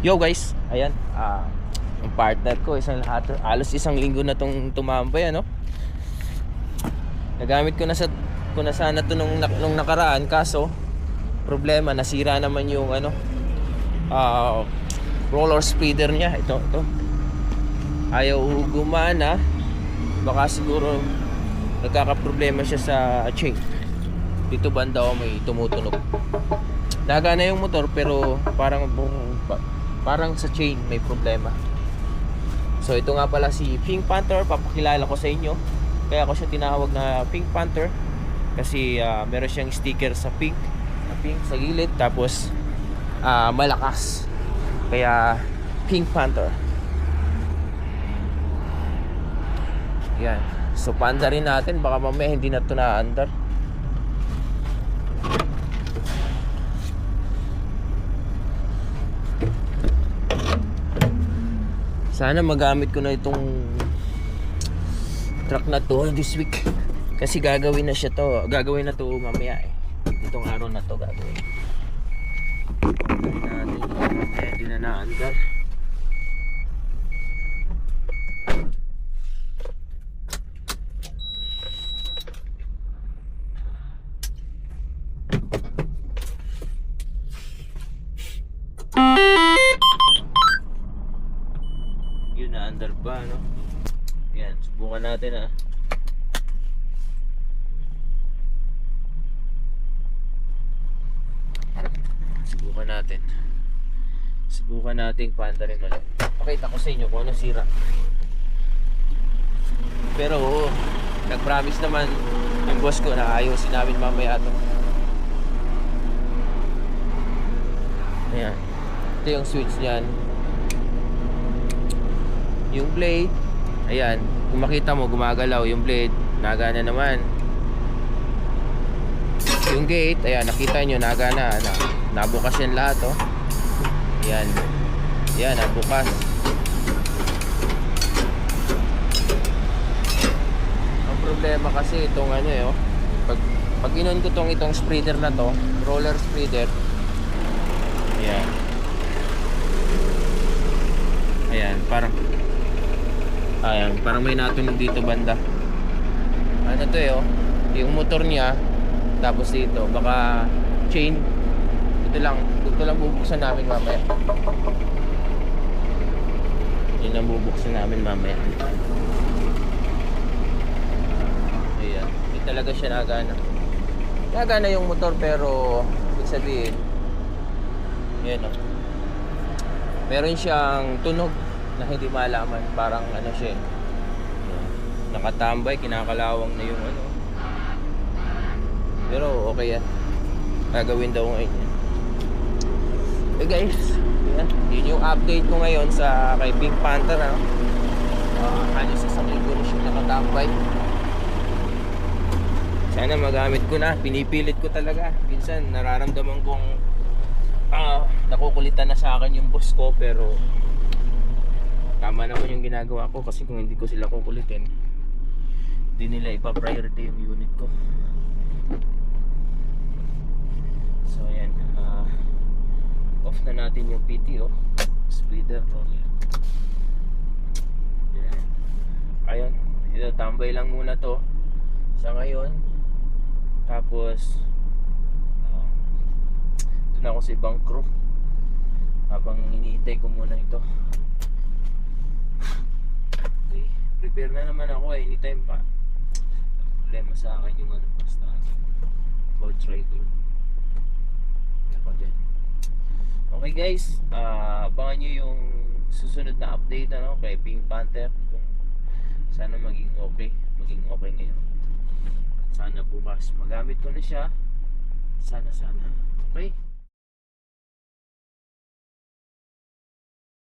Yo guys, ayan, ang partner ko, halos isang linggo na tong tumambay, ano. Nagamit ko na sana to nung nakaraan, kaso problema, nasira naman yung roller speeder niya. Ito. Ayaw gumana. Baka siguro nagkakaproblema siya sa chain. Dito banda may tumutunog. Nagana yung motor pero parang sa chain may problema. So ito nga pala si Pink Panther, papakilala ko sa inyo. Kaya ako siya tinawag na Pink Panther kasi meron siyang sticker sa pink sa gilid, tapos malakas. Kaya Pink Panther. Yan. So panda rin natin, baka mamaya hindi na ito na-under. Sana magamit ko na itong truck na to this week. Kasi gagawin na to mamaya eh. Itong araw na to gagawin. Hindi na naandar. Yun na andar pa, no? Yan, subukan natin Subukan natin panda rin ulit. Pakita ko sa inyo kung ano sira. Pero nag-promise naman yung boss ko na ayusin namin mamaya ito. Ayan. Ito yung switch niyan. Yung blade, ayan, kung makita mo gumagalaw yung blade, nagana naman. Yung gate, ayan, nakita nyo, nagana, nabukas yan lahat, oh. Ayan, ayan, nabukas. Ang problema kasi itong oh, pag inon ko itong spreader na to, roller spreader, ayan, ayan, parang may natunog dito banda. Ano to oh, yung motor niya, tapos dito baka chain. Ito lang bubuksan namin mamaya. Yun ang bubuksan namin mamaya. Ayan, hindi talaga siya nagana yung motor, pero ibig sabihin yan oh, meron siyang tunog na hindi malaman. Parang siya, nakatambay, kinakalawang na yung pero okay yan, gagawin daw ngayon yan. Okay guys, yun yung update ko ngayon sa kay Pink Panther, halos isang linggo na siya nakatambay. Sana magamit ko na, pinipilit ko talaga. Minsan nararamdaman kong nakukulitan na sa akin yung boss ko, pero tama naman yung ginagawa ko, kasi kung hindi ko sila kukulitin, hindi nila ipa-priority yung unit ko. So ayan, off na natin yung PTO speeder roller. Ayan. Ayun, ito tambay lang muna to sa ngayon. Tapos doon ako sa ibang crew habang iniintay ko muna ito. Okay, prepare na naman ako anytime pa. Problema sa akin yung basta about riding ako dyan. Okay guys, abangan nyo yung susunod na update kay Pink Panther. Sana maging okay ngayon. At sana bukas magamit ko na siya. Sana. Okay?